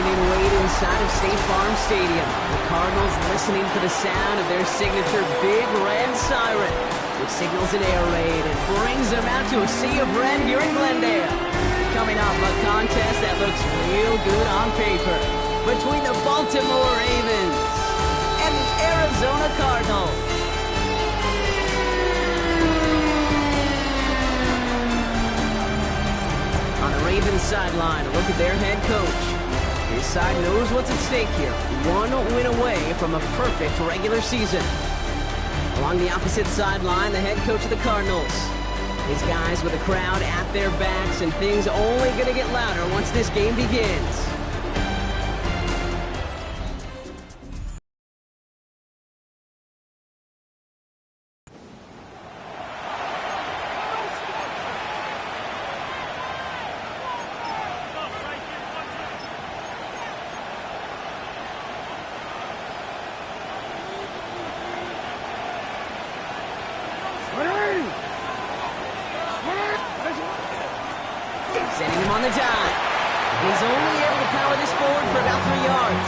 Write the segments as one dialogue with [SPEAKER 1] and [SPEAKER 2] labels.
[SPEAKER 1] lying in wait inside of State Farm Stadium. The Cardinals listening for the sound of their signature big red siren, which signals an air raid and brings them out to a sea of red here in Glendale. Coming up, a contest that looks real good on paper between the Baltimore Ravens and the Arizona Cardinals. On the Ravens sideline, a look at their head coach. His side knows what's at stake here. One win away from a perfect regular season. Along the opposite sideline, the head coach of the Cardinals. His guys with the crowd at their backs, and things only going to get louder once this game begins. Setting him on the dive. He's only able to power this forward for about 3 yards.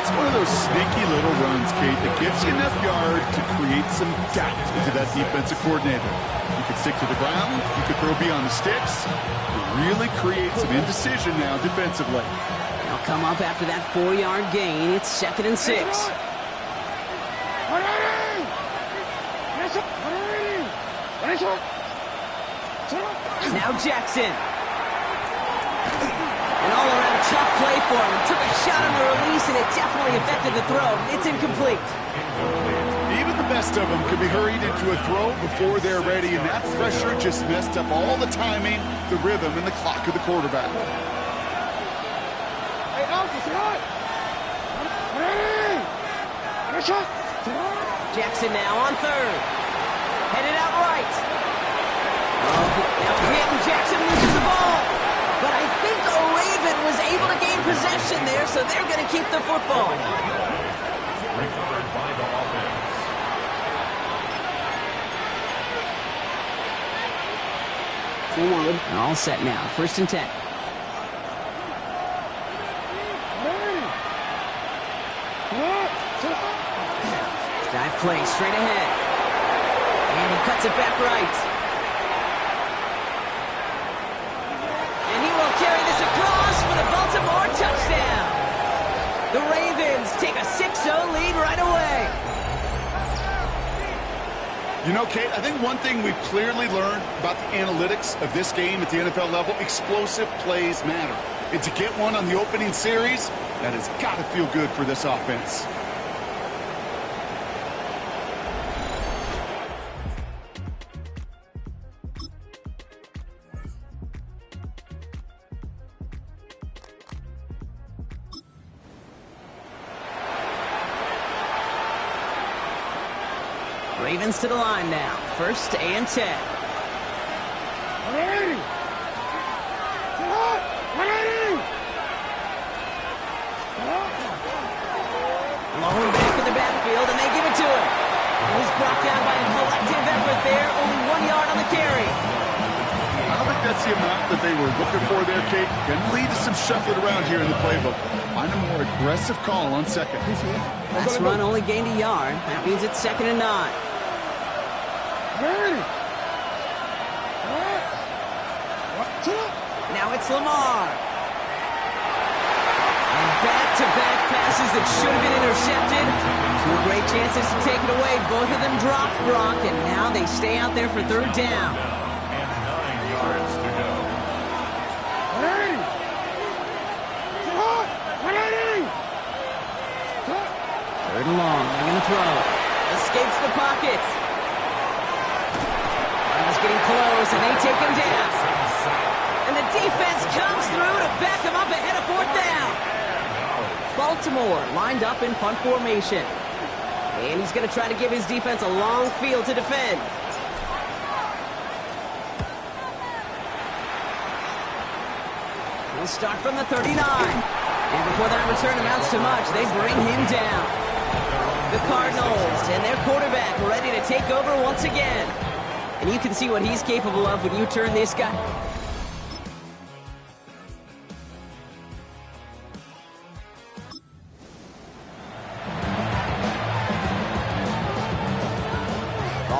[SPEAKER 2] It's one of those sneaky little runs, Kate, that gives you enough yard to create some doubt into that defensive coordinator. You could stick to the ground. You could throw beyond the sticks. You really create some indecision now defensively.
[SPEAKER 1] They'll come up after that 4-yard gain. It's 2nd and 6. Now Jackson. An all-around tough play for him. He took a shot on the release, and it definitely affected the throw. It's incomplete.
[SPEAKER 2] Even the best of them can be hurried into a throw before they're ready, and that pressure just messed up all the timing, the rhythm, and the clock of the quarterback.
[SPEAKER 1] Jackson now on 3rd. Headed out right. Now hit, and Jackson loses the ball. But I think a Raven was able to gain possession there, so they're going to keep the football.
[SPEAKER 3] Recovered by the offense.
[SPEAKER 1] All set now. 1st and 10. Dive play straight ahead. And he cuts it back right. And he will carry this across for the Baltimore touchdown. The Ravens take a 6-0 lead right away.
[SPEAKER 2] You know, Kate, I think one thing we've clearly learned about the analytics of this game at the NFL level, explosive plays matter. And to get one on the opening series, that has got to feel good for this offense.
[SPEAKER 1] Ravens to the line now. 1st and 10. Long back in the backfield, and they give it to him. And he's brought down by a collective effort there. Only 1 yard on the carry.
[SPEAKER 2] I don't think that's the amount that they were looking for there, Kate. Going to lead to some shuffling around here in the playbook. Find a more aggressive call on 2nd.
[SPEAKER 1] Last run only gained a yard. That means it's 2nd and 9. Now it's Lamar. And back-to-back passes that should have been intercepted. 2 great chances to take it away. Both of them dropped, Brock, and now they stay out there for 3rd down.
[SPEAKER 3] And 9 yards to go.
[SPEAKER 1] 3rd and long. They're going to throw. Escapes the pocket. He's getting close, and they take him down. And the defense comes through to back him up ahead of 4th down. Baltimore lined up in punt formation. And he's going to try to give his defense a long field to defend. He'll start from the 39. And before that return amounts to much, they bring him down. The Cardinals and their quarterback ready to take over once again. And you can see what he's capable of when you turn this guy.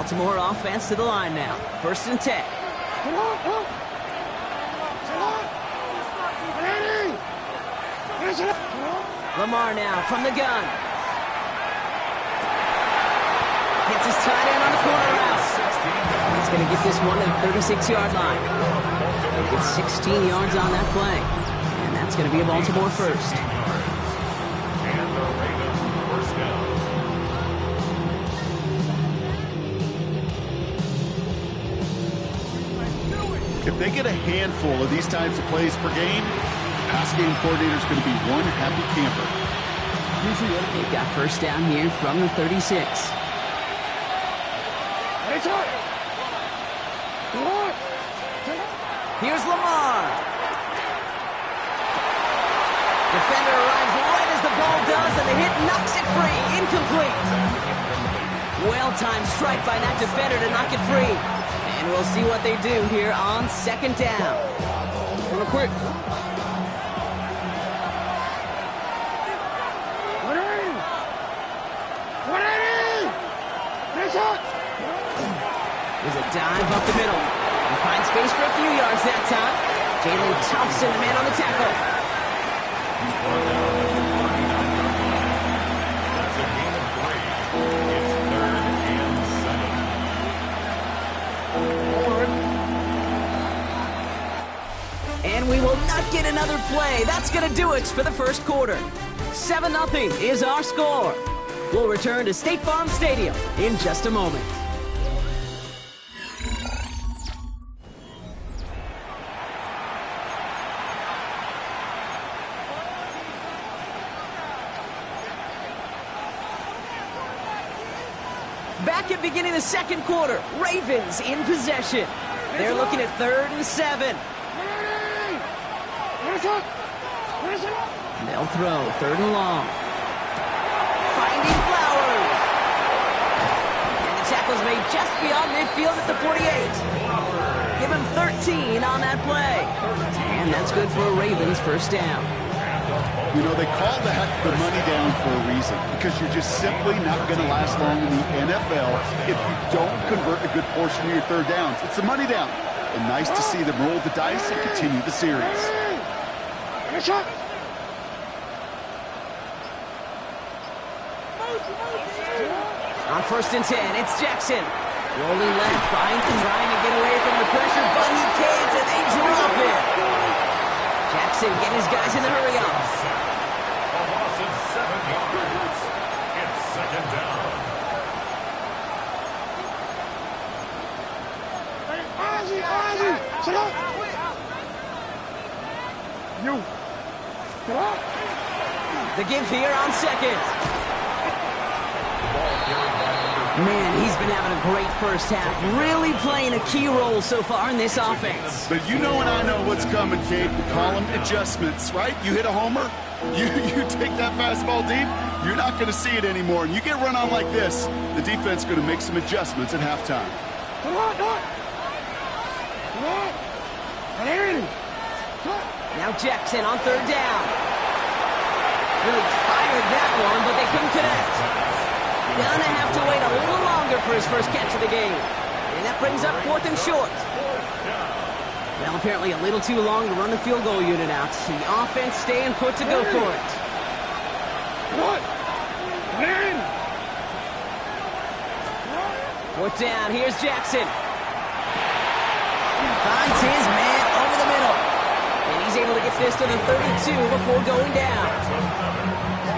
[SPEAKER 1] Baltimore offense to the line now. 1st and 10. Lamar now from the gun. Gets his tight end on the corner route. He's going to get this one to the 36-yard line. He'll get 16 yards on that play. And that's going to be a Baltimore first.
[SPEAKER 3] And the Ravens first down.
[SPEAKER 2] If they get a handful of these types of plays per game, the pass game coordinator is going to be one happy camper.
[SPEAKER 1] They've got 1st down here from the 36. Here's Lamar. Defender arrives right as the ball does, and the hit knocks it free. Incomplete. Well-timed strike by that defender to knock it free. And we'll see what they do here on 2nd down.
[SPEAKER 4] Real quick.
[SPEAKER 1] There's a dive up the middle. And finds space for a few yards that time. Jalen Thompson, the man on the tackle.
[SPEAKER 3] That's a gain of 3. It's 3rd and 7.
[SPEAKER 1] And we will not get another play. That's going to do it for the 1st quarter. 7-0 is our score. We'll return to State Farm Stadium in just a moment. Back at beginning of the 2nd quarter, Ravens in possession. They're looking at 3rd and 7. They'll throw 3rd and long. Finding Flowers. And the tackle's made just beyond midfield at the 48. Give him 13 on that play. And that's good for a Ravens 1st down.
[SPEAKER 2] You know, they call that the money down for a reason, because you're just simply not going to last long in the NFL if you don't convert a good portion of your 3rd downs. It's the money down. And nice to see them roll the dice and continue the series.
[SPEAKER 1] On 1st and 10, it's Jackson. Rolling left, trying to get away from the pressure, but he can't, and they drop it. Jackson getting his guys in the hurry up.
[SPEAKER 3] A loss of 7 yards. It's 2nd down.
[SPEAKER 1] The give here on 2nd. Man, he's been having a great 1st half. Really playing a key role so far in this offense.
[SPEAKER 2] But you know and I know what's coming, Kate. We call them adjustments, right? You hit a homer, you take that fastball deep, you're not going to see it anymore. And you get run on like this, the defense is going to make some adjustments at halftime.
[SPEAKER 1] Now Jackson on 3rd down. Really fired that one, but they couldn't connect. Gonna have to wait a little longer for his 1st catch of the game. And that brings up 4th and short. Well, apparently a little too long to run the field goal unit out. The offense staying put to go for it. 4th down, here's Jackson. Finds his man over the middle. And he's able to get this to the 32 before going down.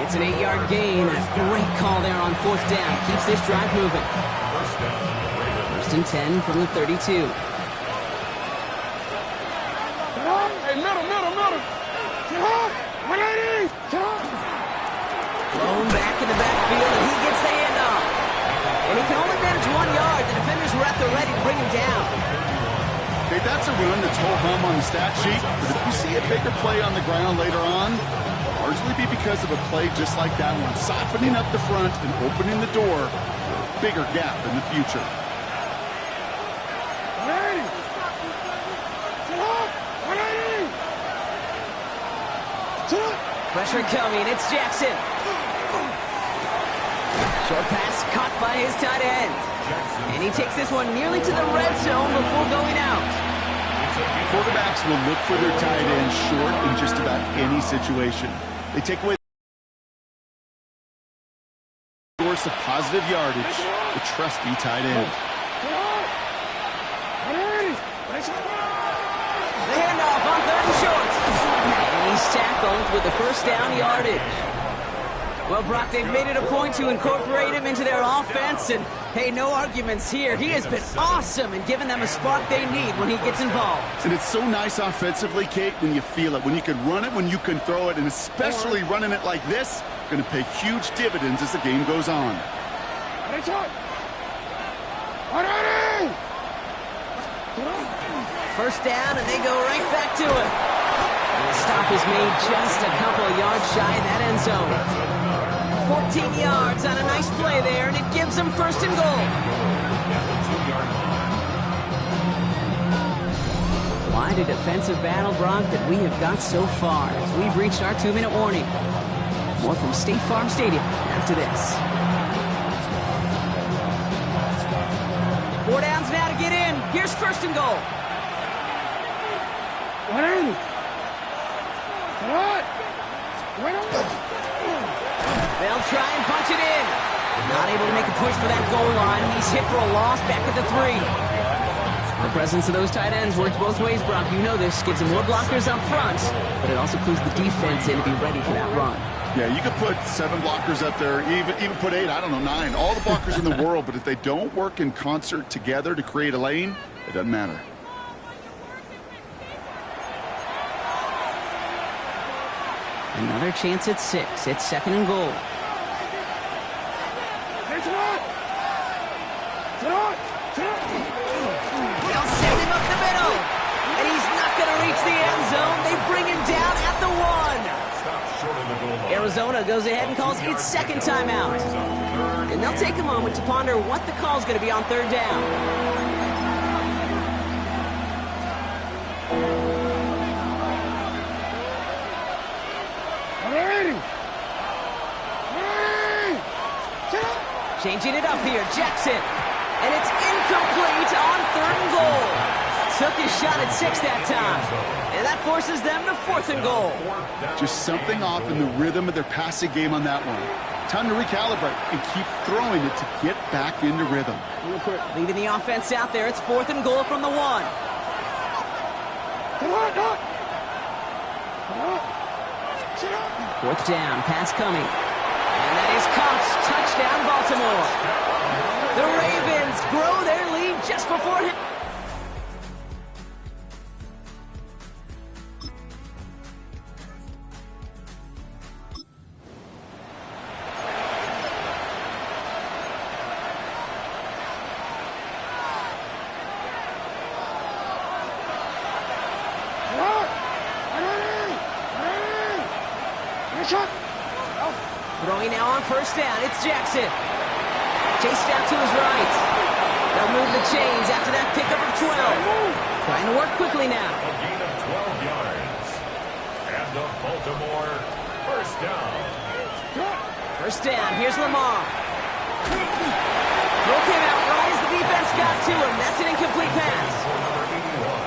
[SPEAKER 1] It's an 8-yard gain. A great call there on 4th down. Keeps this drive moving. 1st and 10 from the 32. Blown back in the backfield, and he gets the handoff. And he can only manage 1 yard. The defenders were at the ready to bring him down.
[SPEAKER 2] Okay, that's a run that's ho-hum on the stat sheet, but if you see a bigger play on the ground later on, it'll largely be because of a play just like that one, softening up the front and opening the door for a bigger gap in the future.
[SPEAKER 1] Pressure coming, it's Jackson. Short pass caught by his tight end. And he takes this one nearly to the red zone before going out.
[SPEAKER 2] Quarterbacks will look for their tight end short in just about any situation. They take away the source of positive yardage, the trusty tight end.
[SPEAKER 1] The handoff on 3rd and short. And he's tackled with the first down yardage. Well, Brock, they've made it a point to incorporate him into their offense, and hey, no arguments here. He has been awesome in giving them a spark they need when he gets involved.
[SPEAKER 2] And it's so nice offensively, Kate, when you feel it, when you can run it, when you can throw it, and especially running it like this, going to pay huge dividends as the game goes on.
[SPEAKER 1] First down, and they go right back to it. And the stop is made just a couple of yards shy of that end zone. 14 yards on a nice play there, and it gives them 1st and goal. Quite a defensive battle, Brock, that we have got so far as we've reached our 2-minute warning. More from State Farm Stadium after this. 4 downs now to get in. Here's 1st and goal. They'll try and punch it in. Not able to make a push for that goal line. He's hit for a loss back at the 3. The presence of those tight ends works both ways, Brock. You know this. Gives them more blockers up front, but it also clues the defense in to be ready for that run.
[SPEAKER 2] Yeah, you could put 7 blockers up there, even put 8, I don't know, 9. All the blockers in the world, but if they don't work in concert together to create a lane, it doesn't matter.
[SPEAKER 1] Another chance at 6. It's 2nd and goal. They'll send him up the middle. And he's not going to reach the end zone. They bring him down at the 1. Arizona goes ahead and calls its 2nd timeout. And they'll take a moment to ponder what the call is going to be on 3rd down. Changing it up here, Jackson. And it's incomplete on 3rd and goal. Took his shot at 6 that time. And that forces them to 4th and goal.
[SPEAKER 2] Just something off in the rhythm of their passing game on that one. Time to recalibrate and keep throwing it to get back into rhythm.
[SPEAKER 1] Leaving the offense out there, it's 4th and goal from the 1. 4th down, pass coming. And that is caught. Touchdown, Baltimore. The Ravens grow their lead just before him. Throwing now on 1st down, it's Jackson. Chased out to his right. They'll move the chains after that pickup of 12. Trying to work quickly now.
[SPEAKER 3] A gain of 12 yards. And the Baltimore 1st down.
[SPEAKER 1] 1st down, here's Lamar. Throw came out right as the defense got to him. That's an incomplete pass.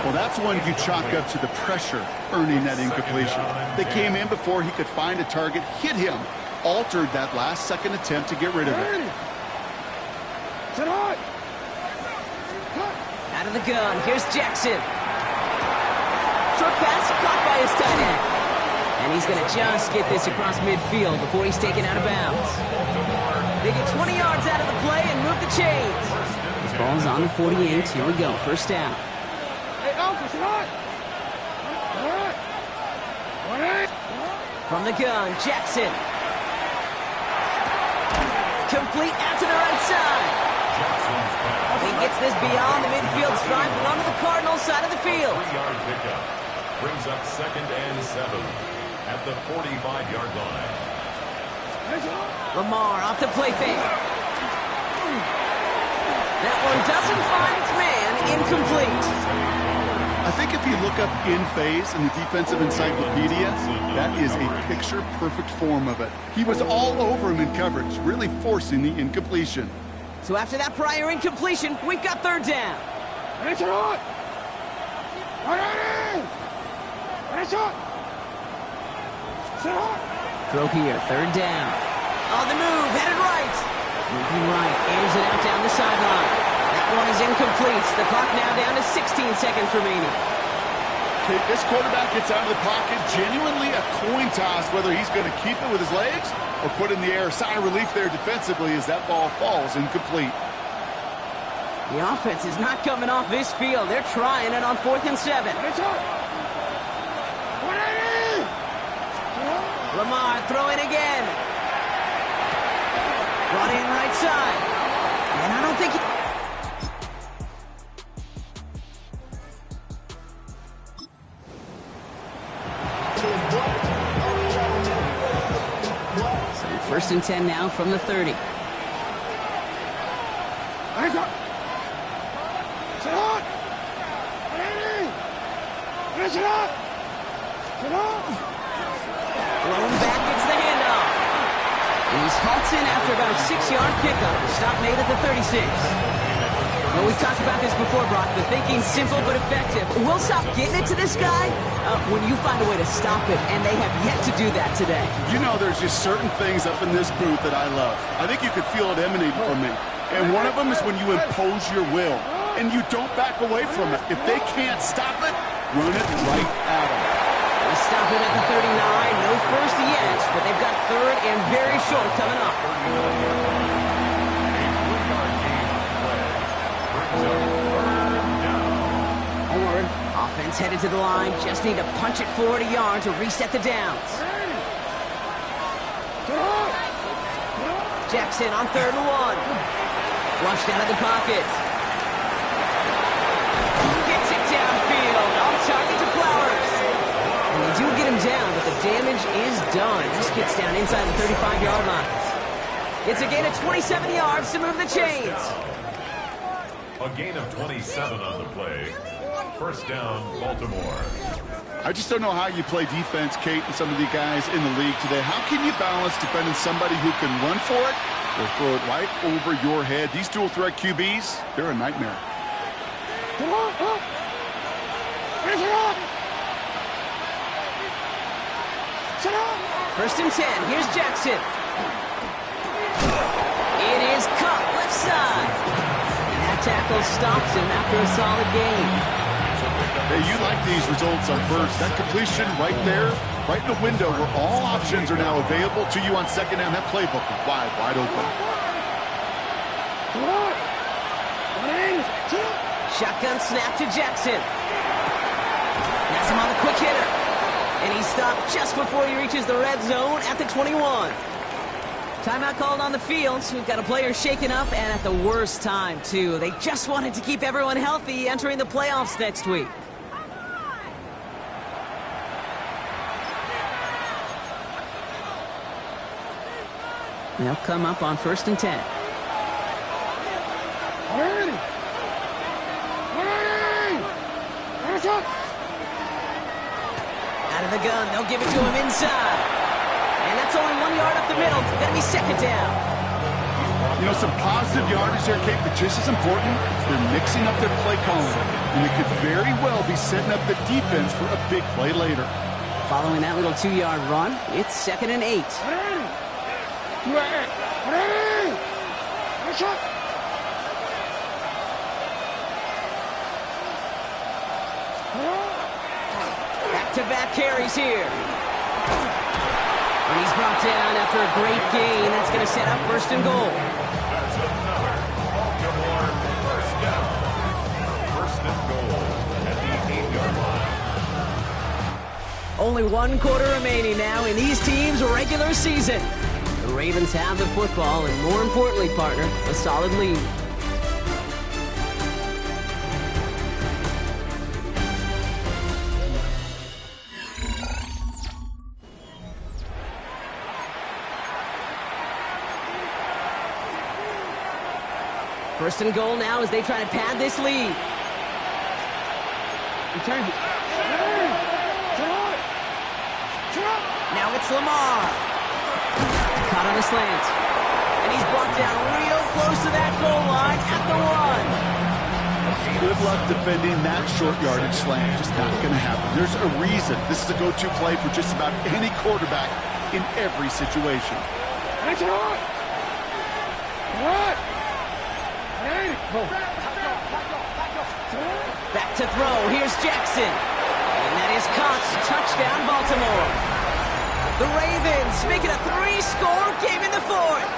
[SPEAKER 2] Well, that's one you chalk up to the pressure earning that incompletion. They came in before he could find a target, hit him, altered that last-second attempt to get rid of it.
[SPEAKER 1] Out of the gun, here's Jackson. Short pass caught by his tight end. And he's going to just get this across midfield before he's taken out of bounds. They get 20 yards out of the play and move the chains. His ball's on the 48. Here we go, 1st down. From the gun, Jackson. Complete out to the right side. He gets this beyond the midfield stripe and onto the Cardinals side of the field.
[SPEAKER 3] 3-yard pickup brings up 2nd and 7 at the 45-yard line.
[SPEAKER 1] Lamar off the play fake. That one doesn't find its man. Incomplete.
[SPEAKER 2] I think if you look up in phase in the defensive encyclopedia, that is a picture-perfect form of it. He was all over him in coverage, really forcing the incompletion.
[SPEAKER 1] So after that prior incompletion, we've got third down. Throw here, third down. On the move, headed right. Moving right, airs it out down the sideline. That one is incomplete. The clock now down to 16 seconds remaining.
[SPEAKER 2] Okay, this quarterback gets out of the pocket, genuinely a coin toss whether he's going to keep it with his legs or put in the air. Sigh of relief there defensively as that ball falls incomplete.
[SPEAKER 1] The offense is not coming off this field. They're trying it on 4th and 7. Lamar throwing again. Brought in right side. And I don't think So 1st and 10 now from the 30. Thrown back, gets the handoff. He's halts in after about a 6-yard pickup. Stop made at the 36. Well, we've talked about this before, Brock. The thinking's simple but effective. We'll stop getting it to this guy when you find a way to stop it, and they have yet to do that today.
[SPEAKER 2] You know, there's just certain things up in this booth that I love. I think you could feel it emanating from me. And one of them is when you impose your will, and you don't back away from it. If they can't stop it, run it right at them.
[SPEAKER 1] They stop him at the 39. No first yet, but they've got third and very short coming up. Offense headed to the line. Just need to punch it forward a yard to reset the downs. Jackson on 3rd and 1. Flushed out of the pocket. Gets it downfield. Off target to Flowers. And they do get him down, but the damage is done. Just gets down inside the 35-yard line. It's a gain of 27 yards to move the chains.
[SPEAKER 3] A gain of 27 on the play. 1st down, Baltimore.
[SPEAKER 2] I just don't know how you play defense, Kate, and some of the guys in the league today. How can you balance defending somebody who can run for it or throw it right over your head? These dual threat QBs, they're a nightmare.
[SPEAKER 1] 1st and 10. Here's Jackson. It is caught left side. And that tackle stops him after a solid gain.
[SPEAKER 2] Hey, you like these results on first. That completion right there, right in the window where all options are now available to you on 2nd down. That playbook is wide open.
[SPEAKER 1] Shotgun snap to Jackson. That's him on the quick hitter. And he stopped just before he reaches the red zone at the 21. Timeout called on the field. So we've got a player shaken up, and at the worst time, too. They just wanted to keep everyone healthy entering the playoffs next week. They'll come up on 1st and 10. Out of the gun, they'll give it to him inside. And that's only 1 yard up the middle. Gonna be 2nd down.
[SPEAKER 2] You know, some positive yardage there, Kate, but just as important, they're mixing up their play calling. And it could very well be setting up the defense for a big play later.
[SPEAKER 1] Following that little 2-yard run, it's 2nd and 8. Back-to-back carries here. And he's brought down after a great gain. That's going to set up 1st and goal.
[SPEAKER 3] That's another Baltimore 1st down. 1st and goal at the 8-yard line.
[SPEAKER 1] Only 1 quarter remaining now in these teams' regular season. The Ravens have the football and, more importantly, partner, a solid lead. First and goal now as they try to pad this lead. Now it's Lamar. Caught on a slant. And he's brought down real close to that goal line at the 1.
[SPEAKER 2] Good luck defending that short yardage slant. Just not going to happen. There's a reason this is a go-to play for just about any quarterback in every situation.
[SPEAKER 1] Back to throw. Here's Jackson. And that is caught. Touchdown, Baltimore. The Ravens making a 3-score game in the 4th.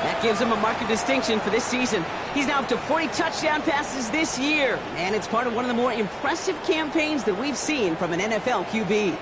[SPEAKER 1] That gives him a mark of distinction for this season. He's now up to 40 touchdown passes this year. And it's part of one of the more impressive campaigns that we've seen from an NFL QB.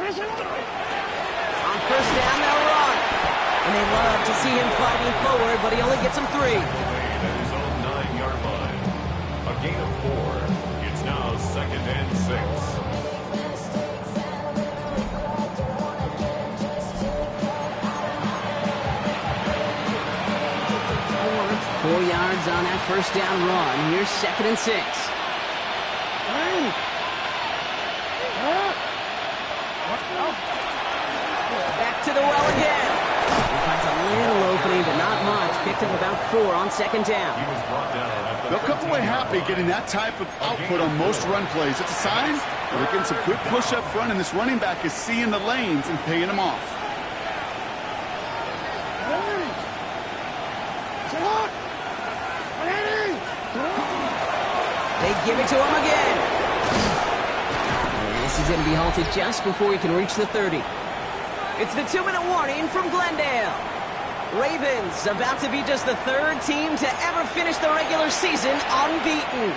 [SPEAKER 1] On first down, they'll run. And they love to see him fighting forward, but he only gets him 3.
[SPEAKER 3] At his own 9-yard line. A gain of 4. It's now 2nd and 6.
[SPEAKER 1] 4 yards on that first down run. Here's 2nd and 6. Back to the well again. He finds a little opening, but not much. Picked up about 4 on 2nd down.
[SPEAKER 2] They'll come away happy getting that type of output on most run plays. It's a sign that they're getting some good push up front, and this running back is seeing the lanes and paying them off.
[SPEAKER 1] They give it to him again. And this is going to be halted just before he can reach the 30. It's the 2-minute warning from Glendale. Ravens about to be just the 3rd team to ever finish the regular season unbeaten.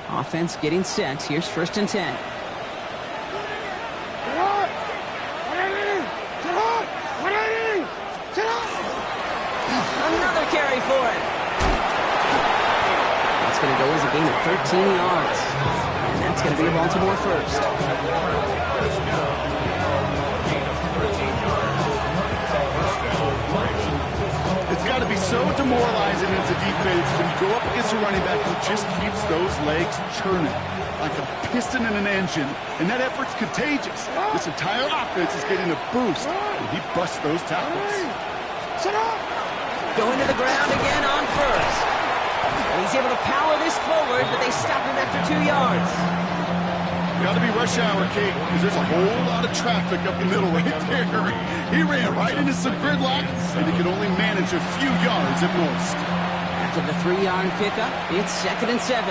[SPEAKER 1] Offense getting set. Here's 1st and 10. Another carry for it. That's going to go as a gain of 13 yards. And that's going to be a Baltimore first.
[SPEAKER 2] It's got to be so demoralizing as a defense when you go up against a running back who just keeps those legs churning like a piston in an engine, and that effort's contagious. This entire offense is getting a boost when he busts those tackles.
[SPEAKER 1] Going to the ground again on first. And he's able to power this forward, but they stop him after 2 yards.
[SPEAKER 2] Got to be rush hour, Kate, because there's a whole lot of traffic up the middle right there. He ran right into some gridlock, and he could only manage a few yards at most.
[SPEAKER 1] After the 3-yard pickup, it's 2nd and 7.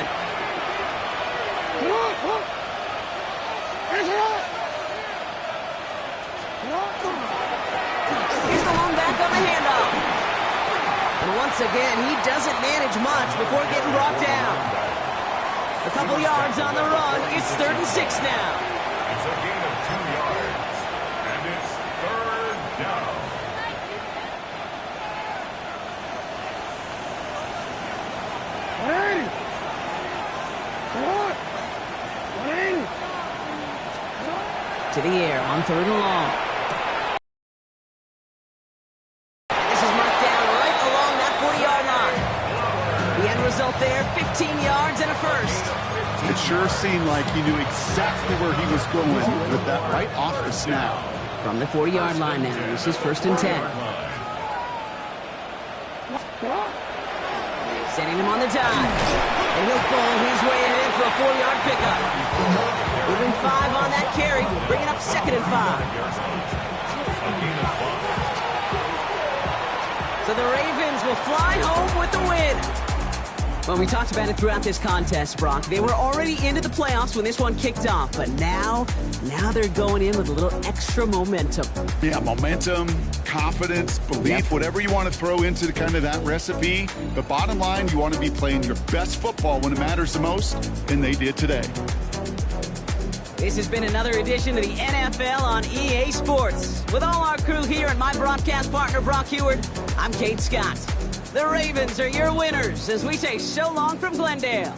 [SPEAKER 1] Here's the long back on the handoff. And once again, he doesn't manage much before getting brought down. A couple yards on the run. It's 3rd and 6 now.
[SPEAKER 3] It's a gain of 2 yards. And it's 3rd down.
[SPEAKER 1] To the air on 3rd and long. This is marked down right along that 40-yard line. The end result there, 15 yards and a first.
[SPEAKER 2] It sure seemed like he knew exactly where he was going with that right off the snap.
[SPEAKER 1] From the 40-yard line now, this is 1st and 10. Sending him on the dive. And he'll ball his way in for a 4-yard pickup. Moving 5 on that carry, bringing up 2nd and 5. So the Ravens will fly home with the win. Well, we talked about it throughout this contest, Brock. They were already into the playoffs when this one kicked off, but now they're going in with a little extra momentum.
[SPEAKER 2] Yeah, momentum, confidence, belief, whatever you want to throw into kind of that recipe. But bottom line, you want to be playing your best football when it matters the most, and they did today.
[SPEAKER 1] This has been another edition of the NFL on EA Sports. With all our crew here and my broadcast partner, Brock Heward, I'm Kate Scott. The Ravens are your winners as we say so long from Glendale.